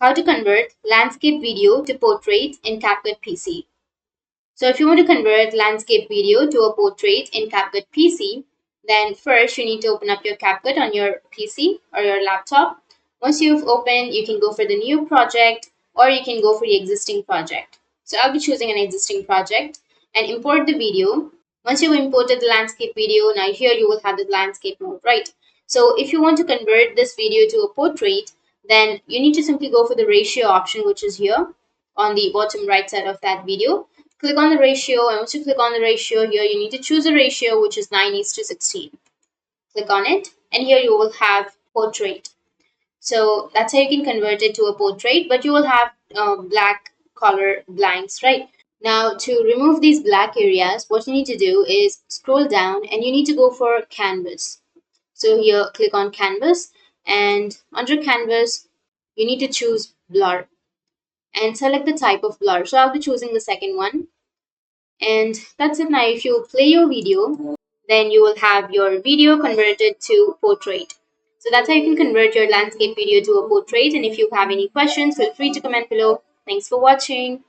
How to convert landscape video to portrait in CapCut PC. So if you want to convert landscape video to a portrait in CapCut PC, then first you need to open up your CapCut on your PC or your laptop. Once you've opened, you can go for the new project or you can go for the existing project. So I'll be choosing an existing project and import the video. Once you've imported the landscape video, now here you will have the landscape mode, right? So if you want to convert this video to a portrait, then you need to simply go for the ratio option, which is here on the bottom right side of that video. Click on the ratio, and once you click on the ratio here, you need to choose a ratio which is 9:16. Click on it, and here you will have portrait. So that's how you can convert it to a portrait, but you will have black color blanks, right? Now, to remove these black areas, what you need to do is scroll down and you need to go for canvas. So here, click on canvas, and under canvas, you need to choose blur and select the type of blur. So I'll be choosing the second one. And that's it. Now, if you play your video, then you will have your video converted to portrait. So that's how you can convert your landscape video to a portrait. And if you have any questions, feel free to comment below. Thanks for watching.